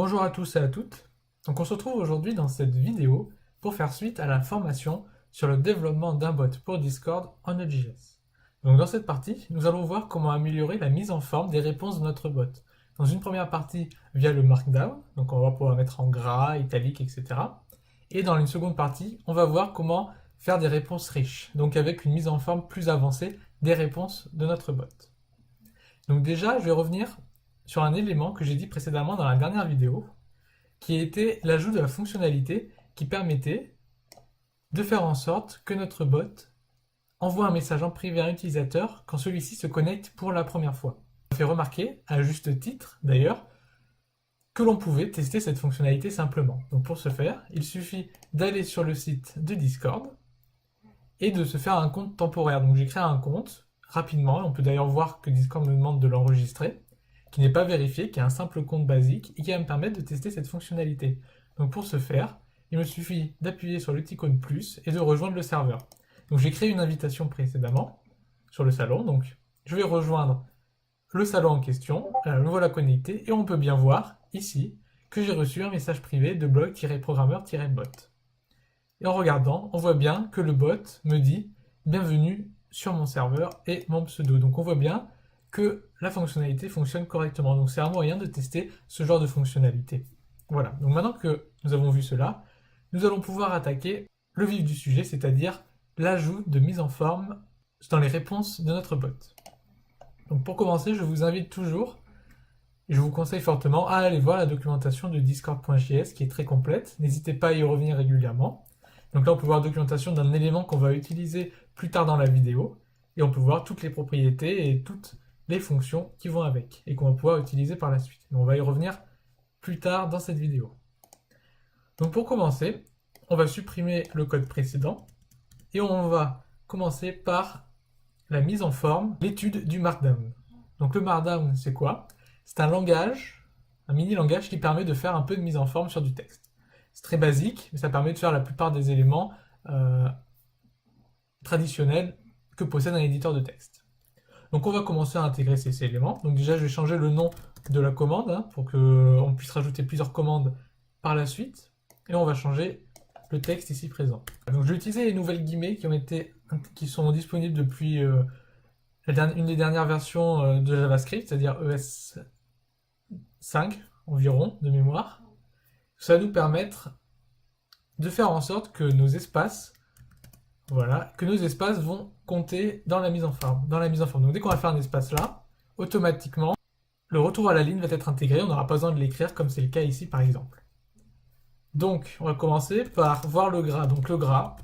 Bonjour à tous et à toutes. Donc on se retrouve aujourd'hui dans cette vidéo pour faire suite à la formation sur le développement d'un bot pour Discord en Node.js. Donc dans cette partie, nous allons voir comment améliorer la mise en forme des réponses de notre bot. Dans une première partie via le Markdown, donc on va pouvoir mettre en gras, italique, etc. Et dans une seconde partie, on va voir comment faire des réponses riches, donc avec une mise en forme plus avancée des réponses de notre bot. Donc déjà, je vais revenir sur un élément que j'ai dit précédemment dans la dernière vidéo, qui était l'ajout de la fonctionnalité qui permettait de faire en sorte que notre bot envoie un message en privé à un utilisateur quand celui-ci se connecte pour la première fois. On fait remarquer, à juste titre d'ailleurs, que l'on pouvait tester cette fonctionnalité simplement. Donc pour ce faire, il suffit d'aller sur le site de Discord et de se faire un compte temporaire. Donc j'ai créé un compte rapidement, on peut d'ailleurs voir que Discord me demande de l'enregistrer, qui n'est pas vérifié, qui est un simple compte basique et qui va me permettre de tester cette fonctionnalité. Donc pour ce faire, il me suffit d'appuyer sur le petit icône plus et de rejoindre le serveur. Donc j'ai créé une invitation précédemment sur le salon, donc je vais rejoindre le salon en question, me voilà connecté et on peut bien voir ici que j'ai reçu un message privé de blog-programmeur-bot. Et en regardant, on voit bien que le bot me dit « Bienvenue sur mon serveur et mon pseudo ». Donc on voit bien que la fonctionnalité fonctionne correctement. Donc c'est un moyen de tester ce genre de fonctionnalité. Voilà, donc maintenant que nous avons vu cela, nous allons pouvoir attaquer le vif du sujet, c'est-à-dire l'ajout de mise en forme dans les réponses de notre bot. Donc pour commencer, je vous invite toujours, et je vous conseille fortement, à aller voir la documentation de discord.js qui est très complète. N'hésitez pas à y revenir régulièrement. Donc là, on peut voir la documentation d'un élément qu'on va utiliser plus tard dans la vidéo, et on peut voir toutes les propriétés et toutes les fonctions qui vont avec, et qu'on va pouvoir utiliser par la suite. Et on va y revenir plus tard dans cette vidéo. Donc pour commencer, on va supprimer le code précédent, et on va commencer par la mise en forme, l'étude du Markdown. Donc le Markdown, c'est quoi? C'est un langage, un mini-langage qui permet de faire un peu de mise en forme sur du texte. C'est très basique, mais ça permet de faire la plupart des éléments traditionnels que possède un éditeur de texte. Donc on va commencer à intégrer ces éléments. Donc déjà, je vais changer le nom de la commande pour qu'on puisse rajouter plusieurs commandes par la suite. Et on va changer le texte ici présent. Donc je vais utiliser les nouvelles guillemets qui sont disponibles depuis une des dernières versions de JavaScript, c'est-à-dire ES5 environ de mémoire. Ça va nous permettre de faire en sorte que nos espaces, vont compter dans la mise en forme. Donc dès qu'on va faire un espace là, automatiquement, le retour à la ligne va être intégré, on n'aura pas besoin de l'écrire comme c'est le cas ici par exemple. Donc on va commencer par voir le gras. Donc le gras,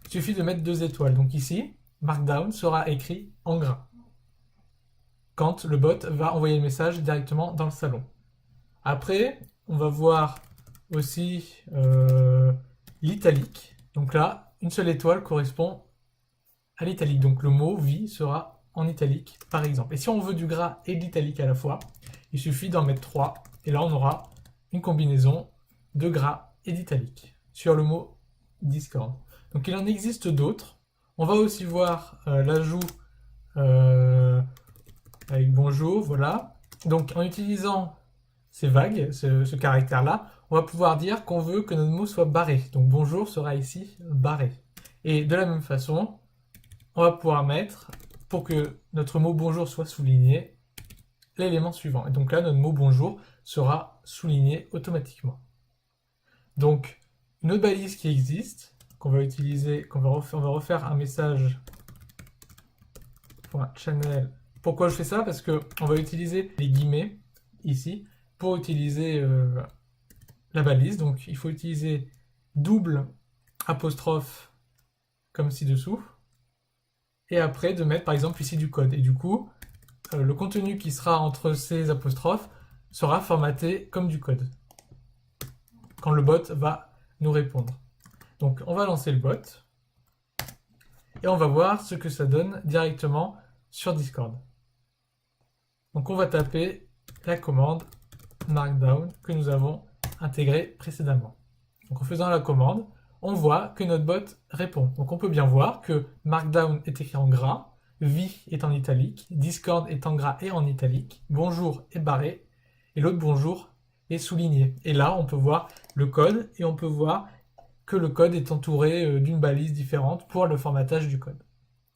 il suffit de mettre 2 étoiles. Donc ici, Markdown sera écrit en gras quand le bot va envoyer le message directement dans le salon. Après, on va voir aussi l'italique. Donc là, une seule étoile correspond à l'italique. Donc le mot vie sera en italique, par exemple. Et si on veut du gras et de l'italique à la fois, il suffit d'en mettre 3. Et là, on aura une combinaison de gras et d'italique sur le mot Discord. Donc il en existe d'autres. On va aussi voir l'ajout avec bonjour, voilà. Donc en utilisant ces vagues, ce caractère-là, on va pouvoir dire qu'on veut que notre mot soit barré. Donc bonjour sera ici barré. Et de la même façon, on va pouvoir mettre, pour que notre mot bonjour soit souligné, l'élément suivant. Et donc là, notre mot bonjour sera souligné automatiquement. Donc, une autre balise qui existe, qu'on va utiliser, on va refaire un message .channel. Pourquoi je fais ça? Parce qu'on va utiliser les guillemets ici pour utiliser la balise. Donc il faut utiliser double apostrophe comme ci-dessous. Et après de mettre par exemple ici du code. Et du coup, le contenu qui sera entre ces apostrophes sera formaté comme du code quand le bot va nous répondre. Donc on va lancer le bot et on va voir ce que ça donne directement sur Discord. Donc on va taper la commande Markdown que nous avons intégrée précédemment. Donc en faisant la commande, on voit que notre bot répond. Donc on peut bien voir que Markdown est écrit en gras, vie est en italique, Discord est en gras et en italique, bonjour est barré, et l'autre bonjour est souligné. Et là, on peut voir le code et on peut voir que le code est entouré d'une balise différente pour le formatage du code.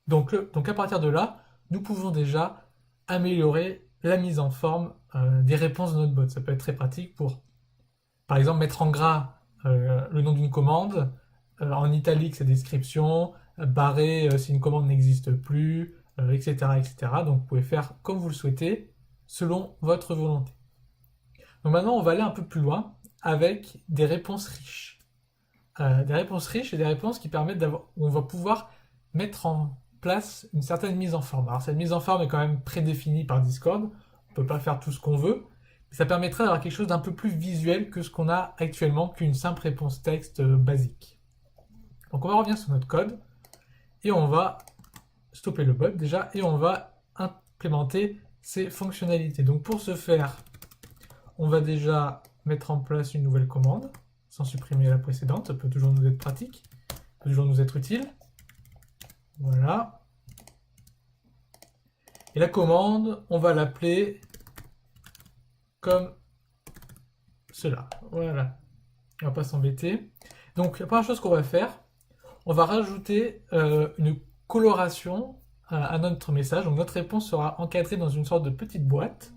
Donc à partir de là, nous pouvons déjà améliorer la mise en forme des réponses de notre bot. Ça peut être très pratique pour, par exemple, mettre en gras le nom d'une commande, en italique sa description, barré si une commande n'existe plus, etc., etc. Donc vous pouvez faire comme vous le souhaitez, selon votre volonté. Donc maintenant, on va aller un peu plus loin avec des réponses riches. Des réponses riches et des réponses qui permettent d'avoir, on va pouvoir mettre en place une certaine mise en forme. Alors cette mise en forme est quand même prédéfinie par Discord, on peut pas faire tout ce qu'on veut, mais ça permettrait d'avoir quelque chose d'un peu plus visuel que ce qu'on a actuellement, qu'une simple réponse texte basique. Donc on va revenir sur notre code, et on va stopper le bot déjà, et on va implémenter ces fonctionnalités. Donc pour ce faire, on va déjà mettre en place une nouvelle commande, sans supprimer la précédente, ça peut toujours nous être pratique, ça peut toujours nous être utile. Voilà. Et la commande, on va l'appeler comme cela. Voilà. On va pas s'embêter. Donc la première chose qu'on va faire, on va rajouter une coloration à notre message. Donc notre réponse sera encadrée dans une sorte de petite boîte.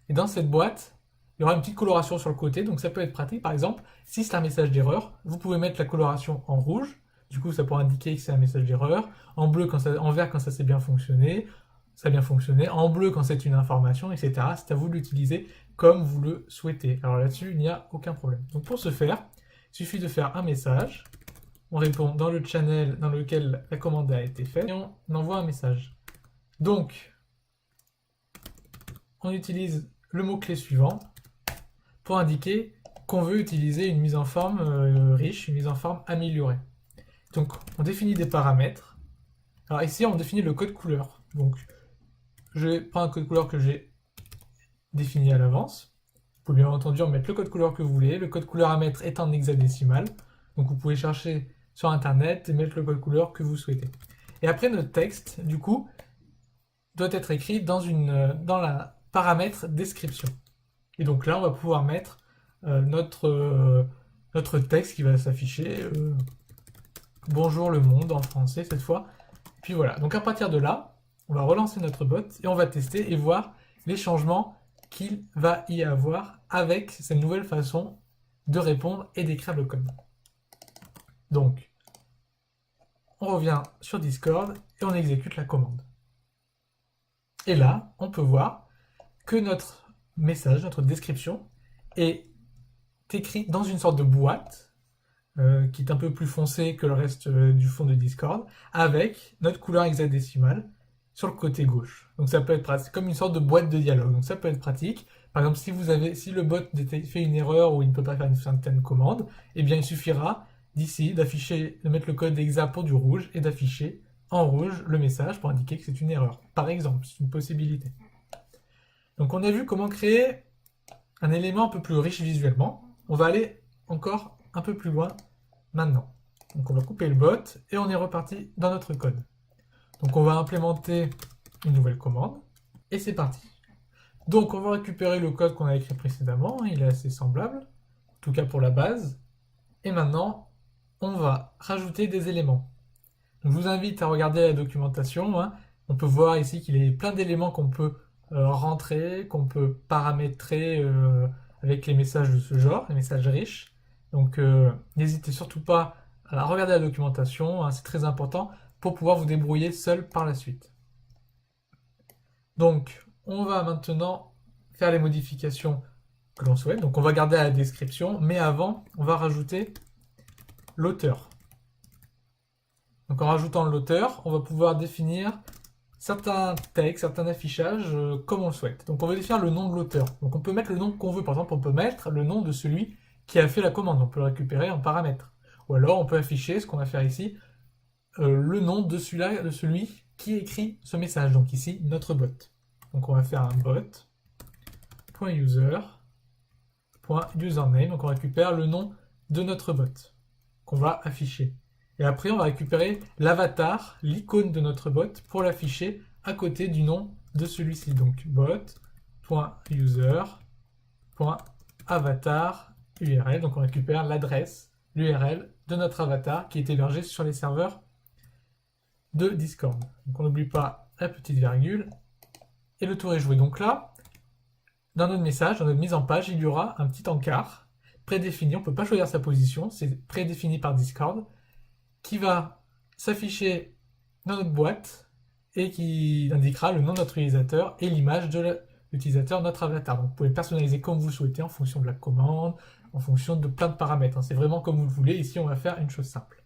Et dans cette boîte, il y aura une petite coloration sur le côté. Donc ça peut être pratique. Par exemple, si c'est un message d'erreur, vous pouvez mettre la coloration en rouge. Du coup, ça pourra indiquer que c'est un message d'erreur. En bleu, en vert, quand ça s'est bien fonctionné. Ça a bien fonctionné. En bleu, quand c'est une information, etc. C'est à vous de l'utiliser comme vous le souhaitez. Alors là-dessus, il n'y a aucun problème. Donc pour ce faire, il suffit de faire un message. On répond dans le channel dans lequel la commande a été faite et on envoie un message. Donc, on utilise le mot-clé suivant pour indiquer qu'on veut utiliser une mise en forme riche, une mise en forme améliorée. Donc, on définit des paramètres. Alors ici, on définit le code couleur. Donc, je prends un code couleur que j'ai défini à l'avance. Vous pouvez bien entendu mettre le code couleur que vous voulez. Le code couleur à mettre est en hexadécimal. Donc, vous pouvez chercher sur internet et mettre le code couleur que vous souhaitez. Et après, notre texte, du coup, doit être écrit dans la paramètre description. Et donc là, on va pouvoir mettre notre texte qui va s'afficher bonjour le monde en français cette fois. Et puis voilà. Donc à partir de là, on va relancer notre bot et on va tester et voir les changements qu'il va y avoir avec cette nouvelle façon de répondre et d'écrire le code. Donc, on revient sur Discord et on exécute la commande. Et là, on peut voir que notre message, notre description, est écrit dans une sorte de boîte qui est un peu plus foncée que le reste du fond de Discord, avec notre couleur hexadécimale sur le côté gauche. Donc ça peut être pratique, comme une sorte de boîte de dialogue. Donc ça peut être pratique. Par exemple, si le bot fait une erreur ou il ne peut pas faire une certaine commande, eh bien il suffira d'ici de mettre le code hexa pour du rouge et d'afficher en rouge le message pour indiquer que c'est une erreur. Par exemple, c'est une possibilité. Donc on a vu comment créer un élément un peu plus riche visuellement. On va aller encore un peu plus loin maintenant. Donc on va couper le bot et on est reparti dans notre code. Donc on va implémenter une nouvelle commande et c'est parti. Donc on va récupérer le code qu'on a écrit précédemment, il est assez semblable, en tout cas pour la base. Et maintenant, on va rajouter des éléments. Donc, je vous invite à regarder la documentation. On peut voir ici qu'il y a plein d'éléments qu'on peut rentrer, qu'on peut paramétrer avec les messages de ce genre, les messages riches. Donc n'hésitez surtout pas à regarder la documentation, c'est très important pour pouvoir vous débrouiller seul par la suite. Donc on va maintenant faire les modifications que l'on souhaite. Donc on va garder la description, mais avant on va rajouter l'auteur. Donc en rajoutant l'auteur, on va pouvoir définir certains textes, certains affichages comme on le souhaite. Donc on va définir le nom de l'auteur. Donc on peut mettre le nom qu'on veut. Par exemple, on peut mettre le nom de celui qui a fait la commande. On peut le récupérer en paramètre. Ou alors on peut afficher, ce qu'on va faire ici, le nom de celui qui écrit ce message. Donc ici, notre bot. Donc on va faire un bot.user.username. Donc on récupère le nom de notre bot qu'on va afficher. Et après, on va récupérer l'avatar, l'icône de notre bot, pour l'afficher à côté du nom de celui-ci. Donc bot.user.avatar. avatar URL. Donc on récupère l'adresse, l'URL de notre avatar qui est hébergé sur les serveurs de Discord. Donc on n'oublie pas la petite virgule et le tour est joué. Donc là, dans notre message, dans notre mise en page, il y aura un petit encart prédéfini. On ne peut pas choisir sa position, c'est prédéfini par Discord, qui va s'afficher dans notre boîte et qui indiquera le nom de notre utilisateur et l'image de l'utilisateur, notre avatar. Donc vous pouvez personnaliser comme vous le souhaitez en fonction de la commande, en fonction de plein de paramètres. C'est vraiment comme vous le voulez. Ici, on va faire une chose simple.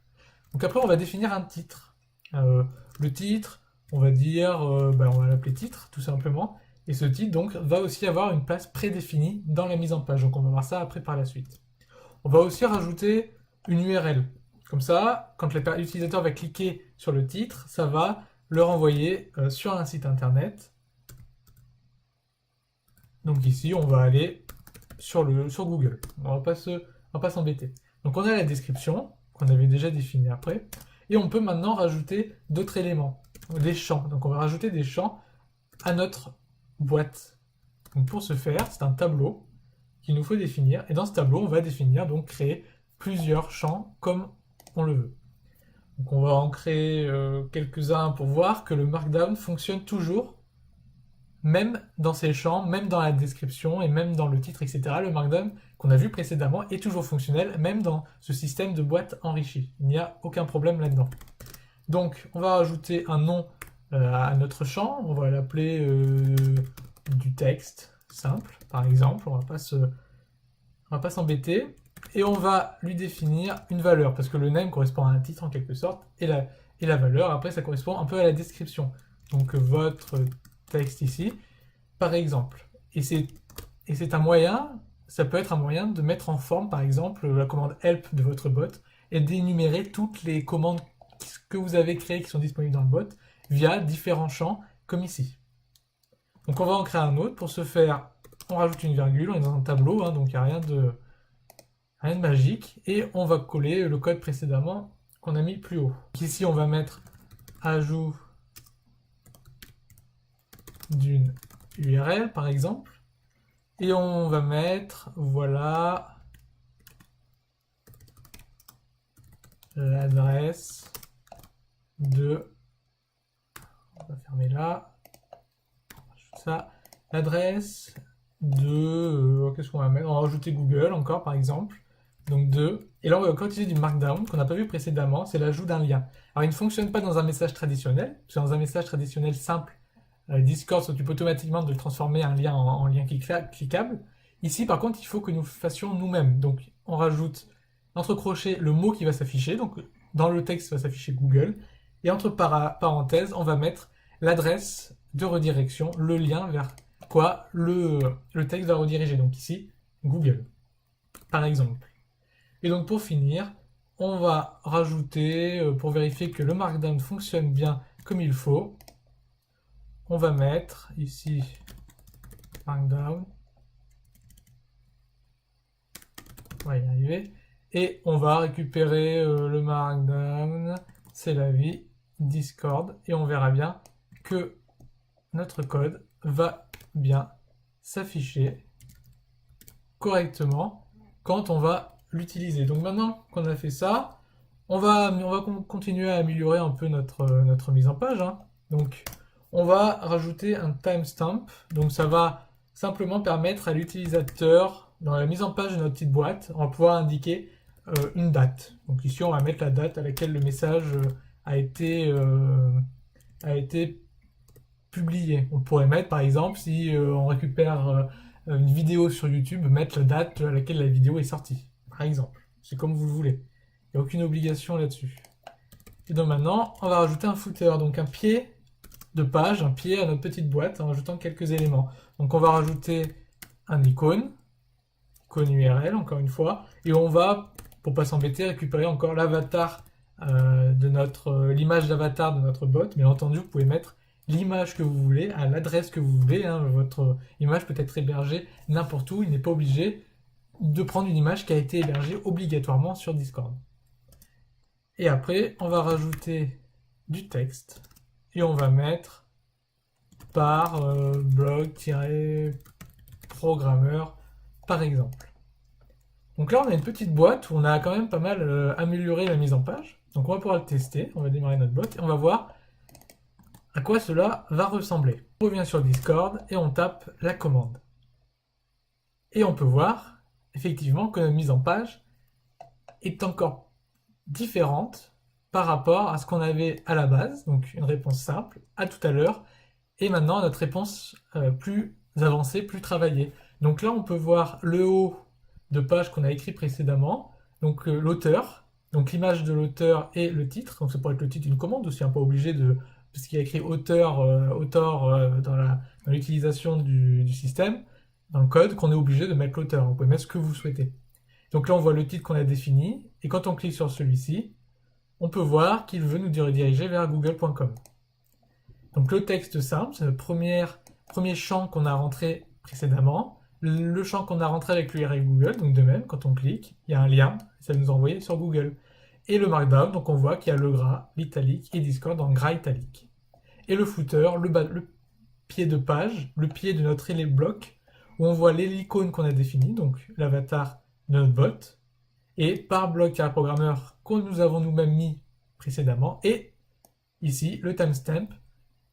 Donc après, on va définir un titre. Le titre, on va dire, on va l'appeler titre, tout simplement. Et ce titre, donc, va aussi avoir une place prédéfinie dans la mise en page. Donc on va voir ça après par la suite. On va aussi rajouter une URL. Comme ça, quand l'utilisateur va cliquer sur le titre, ça va le renvoyer sur un site internet. Donc ici, on va aller sur Google. On va pas s'embêter. Donc on a la description, qu'on avait déjà définie après, et on peut maintenant rajouter d'autres éléments, des champs. Donc on va rajouter des champs à notre boîte. Donc pour ce faire, c'est un tableau qu'il nous faut définir, et dans ce tableau, on va définir, donc créer plusieurs champs comme on le veut. Donc on va en créer quelques-uns pour voir que le Markdown fonctionne toujours, même dans ces champs, même dans la description et même dans le titre, etc. Le Markdown qu'on a vu précédemment est toujours fonctionnel, même dans ce système de boîte enrichi. Il n'y a aucun problème là-dedans. Donc on va rajouter un nom à notre champ, on va l'appeler du texte simple, par exemple, on va pas s'embêter, et on va lui définir une valeur, parce que le name correspond à un titre en quelque sorte, et la valeur, après ça correspond un peu à la description. Donc votre texte ici, par exemple. Et c'est un moyen, ça peut être un moyen de mettre en forme, par exemple, la commande help de votre bot, et d'énumérer toutes les commandes que vous avez créées qui sont disponibles dans le bot, via différents champs, comme ici. Donc on va en créer un autre. Pour ce faire, on rajoute une virgule, on est dans un tableau, donc il n'y a rien de magique, et on va coller le code précédemment qu'on a mis plus haut. Donc ici, on va mettre ajout d'une URL, par exemple, et on va mettre, voilà, l'adresse de, on va fermer là, ça, l'adresse de, qu'est-ce qu'on va mettre, on va rajouter Google encore, par exemple, donc 2, et là on va encore utiliser du Markdown qu'on n'a pas vu précédemment, c'est l'ajout d'un lien. Alors il ne fonctionne pas dans un message traditionnel, parce que dans un message traditionnel simple, Discord s'occupe automatiquement de transformer un lien en lien cliquable. Ici par contre il faut que nous fassions nous-mêmes, donc on rajoute entre crochets le mot qui va s'afficher, donc dans le texte va s'afficher Google, et entre parenthèses on va mettre l'adresse de redirection, le lien vers quoi le texte va rediriger, donc ici Google par exemple. Et donc pour finir, on va rajouter, pour vérifier que le Markdown fonctionne bien comme il faut, on va mettre ici Markdown, on va y arriver, et on va récupérer le Markdown, c'est la vie, Discord, et on verra bien que notre code va bien s'afficher correctement quand on va l'utiliser. Donc maintenant qu'on a fait ça, on va continuer à améliorer un peu notre mise en page. Donc on va rajouter un timestamp. Donc ça va simplement permettre à l'utilisateur, dans la mise en page de notre petite boîte, on va pouvoir indiquer une date. Donc ici on va mettre la date à laquelle le message a été publié. On pourrait mettre par exemple, si on récupère une vidéo sur YouTube, mettre la date à laquelle la vidéo est sortie, par exemple. C'est comme vous le voulez. Il n'y a aucune obligation là-dessus. Et donc maintenant, on va rajouter un footer, donc un pied de page, un pied à notre petite boîte, en rajoutant quelques éléments. Donc on va rajouter un icône URL, encore une fois, et on va, pour pas s'embêter, récupérer encore l'avatar l'image d'avatar de notre bot. Bien entendu, vous pouvez mettre l'image que vous voulez, à l'adresse que vous voulez. Votre image peut être hébergée n'importe où, il n'est pas obligé de prendre une image qui a été hébergée obligatoirement sur Discord. Et après, on va rajouter du texte, et on va mettre par blog-programmeur, par exemple. Donc là, on a une petite boîte où on a quand même pas mal amélioré la mise en page. Donc on va pouvoir le tester, on va démarrer notre boîte et on va voir à quoi cela va ressembler. On revient sur Discord et on tape la commande. Et on peut voir effectivement que notre mise en page est encore différente par rapport à ce qu'on avait à la base, donc une réponse simple, à tout à l'heure, et maintenant notre réponse plus avancée, plus travaillée. Donc là, on peut voir le haut de page qu'on a écrit précédemment, donc l'auteur, donc l'image de l'auteur et le titre, donc ça pourrait être le titre d'une commande aussi, pas obligé de... parce qu'il y a écrit auteur, dans l'utilisation du système, dans le code, qu'on est obligé de mettre l'auteur. Vous pouvez mettre ce que vous souhaitez. Donc là, on voit le titre qu'on a défini, et quand on clique sur celui-ci, on peut voir qu'il veut nous rediriger vers google.com. Donc le texte simple, c'est le premier champ qu'on a rentré précédemment. Le champ qu'on a rentré avec l'URL Google, donc de même, quand on clique, il y a un lien, ça va nous envoyer sur Google. Et le Markdown, donc on voit qu'il y a le gras, l'italique et Discord en gras italique. Et le footer, le pied de page, le pied de notre bloc, où on voit l'icône qu'on a définie, donc l'avatar de notre bot, et par bloc-programmeur que nous avons nous-mêmes mis précédemment, et ici le timestamp,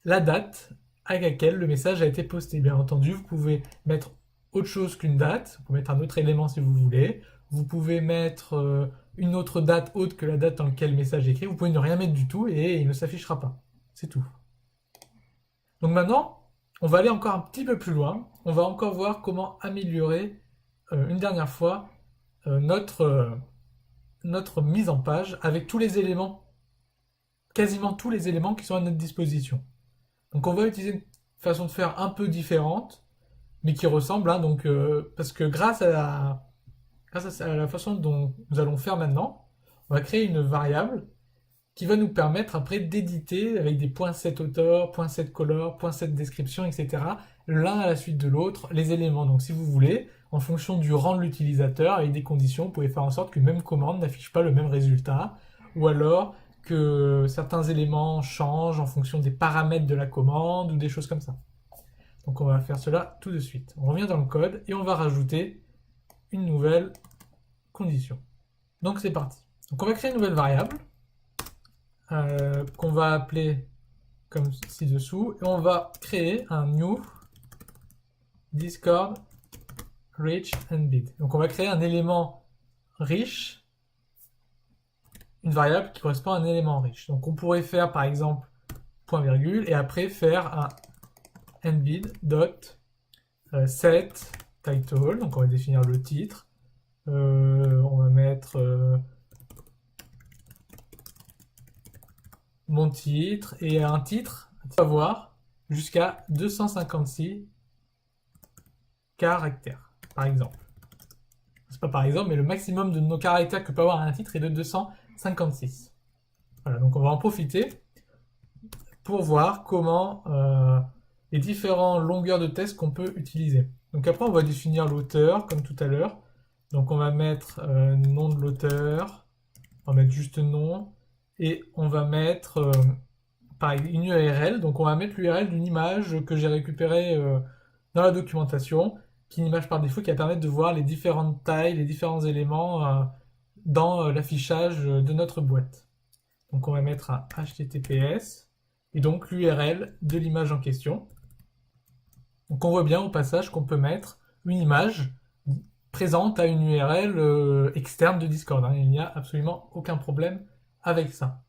la date à laquelle le message a été posté. Bien entendu, vous pouvez mettre autre chose qu'une date, vous pouvez mettre un autre élément si vous voulez, vous pouvez mettre une autre date autre que la date dans laquelle le message est écrit, vous pouvez ne rien mettre du tout et il ne s'affichera pas. C'est tout. Donc maintenant, on va aller encore un petit peu plus loin, on va encore voir comment améliorer une dernière fois notre mise en page avec tous les éléments, quasiment tous les éléments qui sont à notre disposition. Donc on va utiliser une façon de faire un peu différente, mais qui ressemble, parce que grâce à la façon dont nous allons faire maintenant, on va créer une variable qui va nous permettre après d'éditer avec des .set auteur, .set color, .set description, etc. l'un à la suite de l'autre les éléments. Donc si vous voulez, en fonction du rang de l'utilisateur, avec des conditions, vous pouvez faire en sorte qu'une même commande n'affiche pas le même résultat, ou alors que certains éléments changent en fonction des paramètres de la commande ou des choses comme ça. Donc on va faire cela tout de suite. On revient dans le code et on va rajouter une nouvelle condition. Donc c'est parti. Donc on va créer une nouvelle variable qu'on va appeler comme ci-dessous et on va créer un new Discord rich and bid. Donc on va créer un élément riche, une variable qui correspond à un élément riche. Donc on pourrait faire par exemple point virgule et après faire un nbid.set title. Donc on va définir le titre. On va mettre mon titre et un titre à avoir jusqu'à 256 caractères, par exemple. C'est pas par exemple, mais le maximum de nos caractères que peut avoir un titre est de 256. Voilà, donc on va en profiter pour voir comment les différentes longueurs de texte qu'on peut utiliser. Donc après, on va définir l'auteur, comme tout à l'heure. Donc on va mettre nom de l'auteur, on va mettre juste nom, et on va mettre pareil, une URL. Donc on va mettre l'URL d'une image que j'ai récupérée dans la documentation, qui est une image par défaut qui va permettre de voir les différentes tailles, les différents éléments dans l'affichage de notre boîte. Donc on va mettre un HTTPS, et donc l'URL de l'image en question. Donc on voit bien au passage qu'on peut mettre une image présente à une URL externe de Discord. Il n'y a absolument aucun problème avec ça.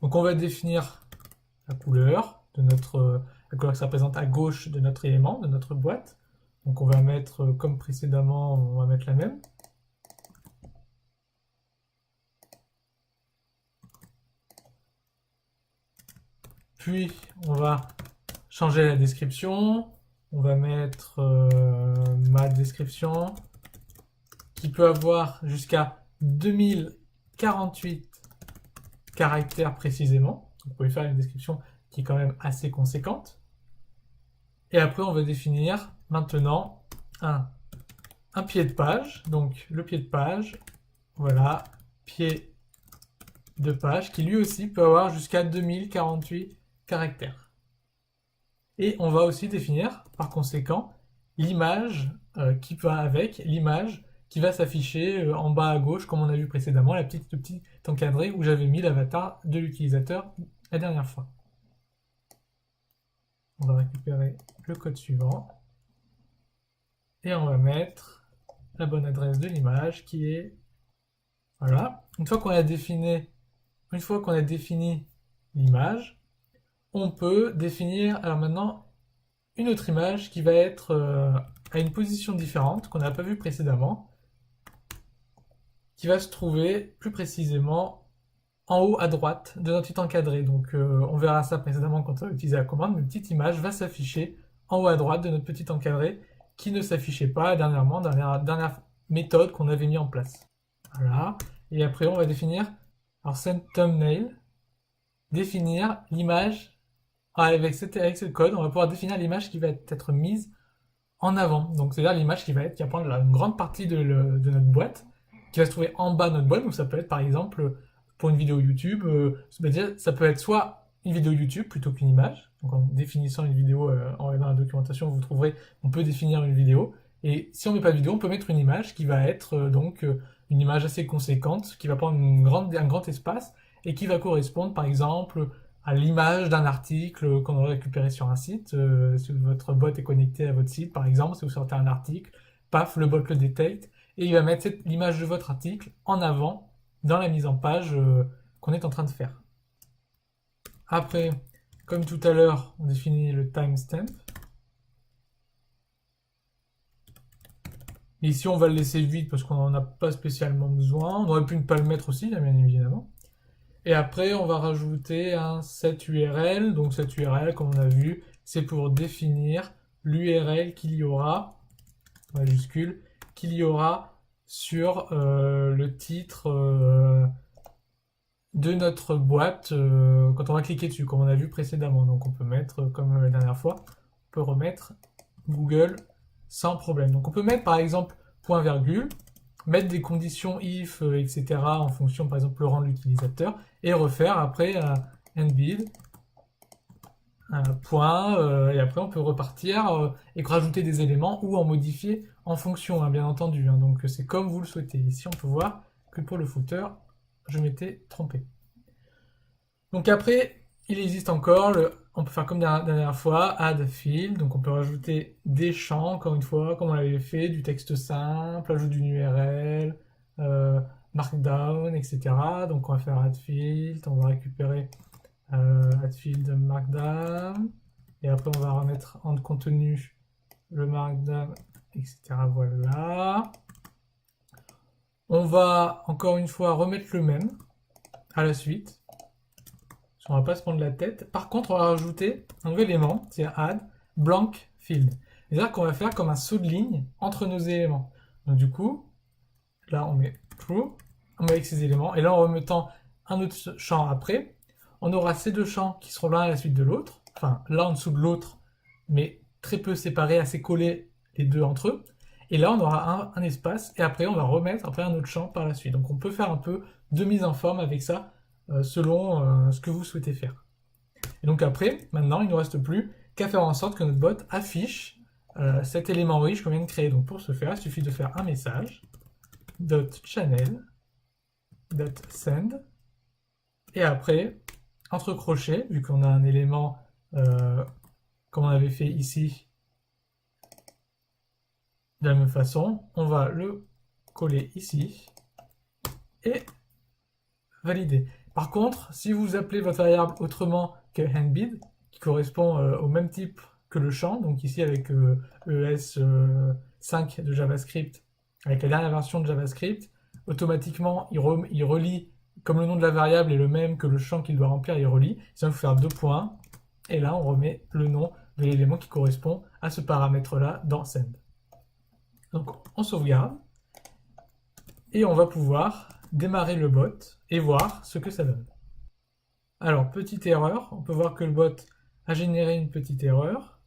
Donc on va définir la couleur de la couleur qui se représente à gauche de notre élément, de notre boîte. Donc on va mettre, comme précédemment, on va mettre la même. Puis on va changer la description. On va mettre ma description qui peut avoir jusqu'à 2048 caractères précisément. Vous pouvez faire une description qui est quand même assez conséquente. Et après, on va définir maintenant un pied de page. Donc le pied de page, voilà, pied de page, qui lui aussi peut avoir jusqu'à 2048 caractères. Et on va aussi définir, par conséquent, l'image qui va avec, l'image qui va s'afficher en bas à gauche, comme on a vu précédemment, le petit encadré où j'avais mis l'avatar de l'utilisateur la dernière fois. On va récupérer le code suivant et on va mettre la bonne adresse de l'image qui est... Voilà. Une fois qu'on a défini l'image, on peut définir alors maintenant une autre image qui va être à une position différente qu'on n'a pas vu précédemment, qui va se trouver plus précisément en haut à droite de notre petit encadré. Donc on verra ça précédemment quand on va utiliser la commande, mais une petite image va s'afficher en haut à droite de notre petit encadré qui ne s'affichait pas dernièrement, dernière méthode qu'on avait mis en place. Voilà. Et après on va définir, alors send thumbnail, définir l'image. Avec ce code, on va pouvoir définir l'image qui va être mise en avant. Donc c'est-à-dire l'image qui va prendre une grande partie de notre boîte, qui va se trouver en bas de notre boîte. Donc ça peut être par exemple pour une vidéo YouTube, ça peut être soit une vidéo YouTube plutôt qu'une image. Donc en définissant une vidéo dans la documentation, vous trouverez, on peut définir une vidéo. Et si on met pas de vidéo, on peut mettre une image qui va être une image assez conséquente, qui va prendre un grand espace et qui va correspondre par exemple à l'image d'un article qu'on aurait récupéré sur un site. Si votre bot est connecté à votre site, par exemple, si vous sortez un article, paf, le bot le détecte et il va mettre l'image de votre article en avant dans la mise en page qu'on est en train de faire. Après, comme tout à l'heure, on définit le timestamp. Ici, on va le laisser vide parce qu'on n'en a pas spécialement besoin. On aurait pu ne pas le mettre aussi, bien évidemment. Et après, on va rajouter un set URL. Donc, cette URL, comme on a vu, c'est pour définir l'URL qu'il y aura, majuscule, qu'il y aura sur le titre de notre boîte quand on va cliquer dessus, comme on a vu précédemment. Donc, on peut mettre, comme la dernière fois, on peut remettre Google sans problème. Donc, on peut mettre, par exemple, point virgule, mettre des conditions if, etc. en fonction, par exemple, le rang de l'utilisateur, et refaire après endbid, point, et après on peut repartir et rajouter des éléments ou en modifier en fonction, bien entendu. Donc c'est comme vous le souhaitez. Ici, on peut voir que pour le footer, je m'étais trompé. Donc après, il existe encore, on peut faire comme la dernière fois, add field, donc on peut rajouter des champs, encore une fois, comme on l'avait fait, du texte simple, ajout d'une URL, markdown, etc. Donc on va faire add field, on va récupérer add field markdown, et après on va remettre en contenu le markdown, etc. Voilà. On va encore une fois remettre le même à la suite. On va pas se prendre la tête. Par contre, on va rajouter un nouvel élément, c'est add blank field. C'est-à-dire qu'on va faire comme un saut de ligne entre nos éléments. Donc du coup, là on met true, on met avec ces éléments, et là en remettant un autre champ après, on aura ces deux champs qui seront l'un à la suite de l'autre, enfin l'un en dessous de l'autre, mais très peu séparés, assez collés les deux entre eux. Et là on aura un espace, et après on va remettre après un autre champ par la suite. Donc on peut faire un peu de mise en forme avec ça, selon ce que vous souhaitez faire. Et donc après, maintenant, il ne nous reste plus qu'à faire en sorte que notre bot affiche cet élément riche qu'on vient de créer. Donc pour ce faire, il suffit de faire un message .channel .send et après, entre crochets, vu qu'on a un élément comme on avait fait ici, de la même façon, on va le coller ici et valider. Par contre, si vous appelez votre variable autrement que handbid, qui correspond au même type que le champ, donc ici avec ES5 de JavaScript, avec la dernière version de JavaScript, automatiquement il relie, comme le nom de la variable est le même que le champ qu'il doit remplir, il relie. Ça va vous faire 2 points, et là on remet le nom de l'élément qui correspond à ce paramètre-là dans send. Donc on sauvegarde, et on va pouvoir démarrer le bot et voir ce que ça donne. Alors, petite erreur, on peut voir que le bot a généré une petite erreur.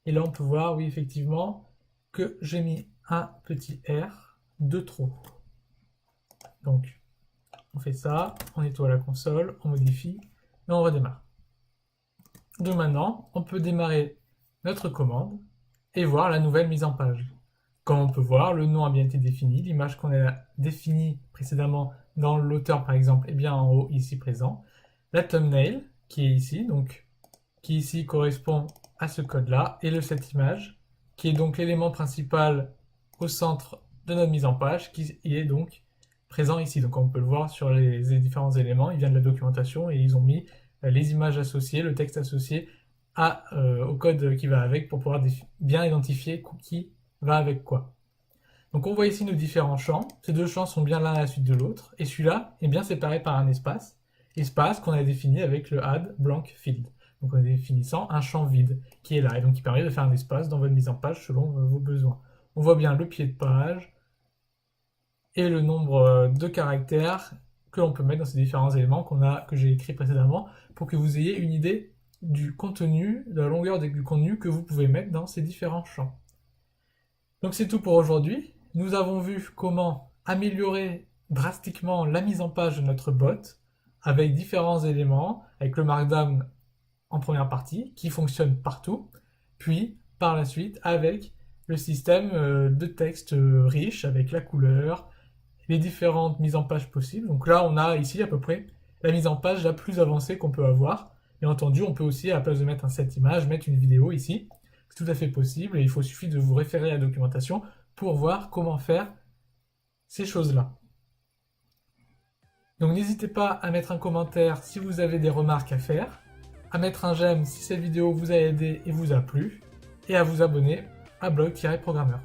Et là, on peut voir, oui, effectivement, que j'ai mis un petit R de trop. Donc, on fait ça, on nettoie la console, on modifie, et on redémarre. Donc maintenant, on peut démarrer notre commande. et voir la nouvelle mise en page. Comme on peut voir, le nom a bien été défini, l'image qu'on a définie précédemment dans l'auteur par exemple est bien en haut ici présent. La thumbnail qui est ici, donc qui ici correspond à ce code-là, et le set image qui est donc l'élément principal au centre de notre mise en page, qui est donc présent ici. Donc on peut le voir sur les différents éléments, il vient de la documentation et ils ont mis les images associées, le texte associé au code qui va avec pour pouvoir bien identifier qui va avec quoi. Donc on voit ici nos différents champs, ces deux champs sont bien l'un à la suite de l'autre, et celui-là est bien séparé par un espace qu'on a défini avec le add blank field. Donc en définissant un champ vide qui est là, et donc qui permet de faire un espace dans votre mise en page selon vos besoins. On voit bien le pied de page et le nombre de caractères que l'on peut mettre dans ces différents éléments que j'ai écrits précédemment pour que vous ayez une idée du contenu, de la longueur du contenu que vous pouvez mettre dans ces différents champs. Donc c'est tout pour aujourd'hui. Nous avons vu comment améliorer drastiquement la mise en page de notre bot avec différents éléments, avec le Markdown en première partie, qui fonctionne partout, puis par la suite avec le système de texte riche, avec la couleur, les différentes mises en page possibles. Donc là, on a ici à peu près la mise en page la plus avancée qu'on peut avoir. Bien entendu, on peut aussi, à la place de mettre un set image, mettre une vidéo ici. C'est tout à fait possible et il suffit de vous référer à la documentation pour voir comment faire ces choses-là. Donc n'hésitez pas à mettre un commentaire si vous avez des remarques à faire, à mettre un j'aime si cette vidéo vous a aidé et vous a plu, et à vous abonner à Blog-Programmeur.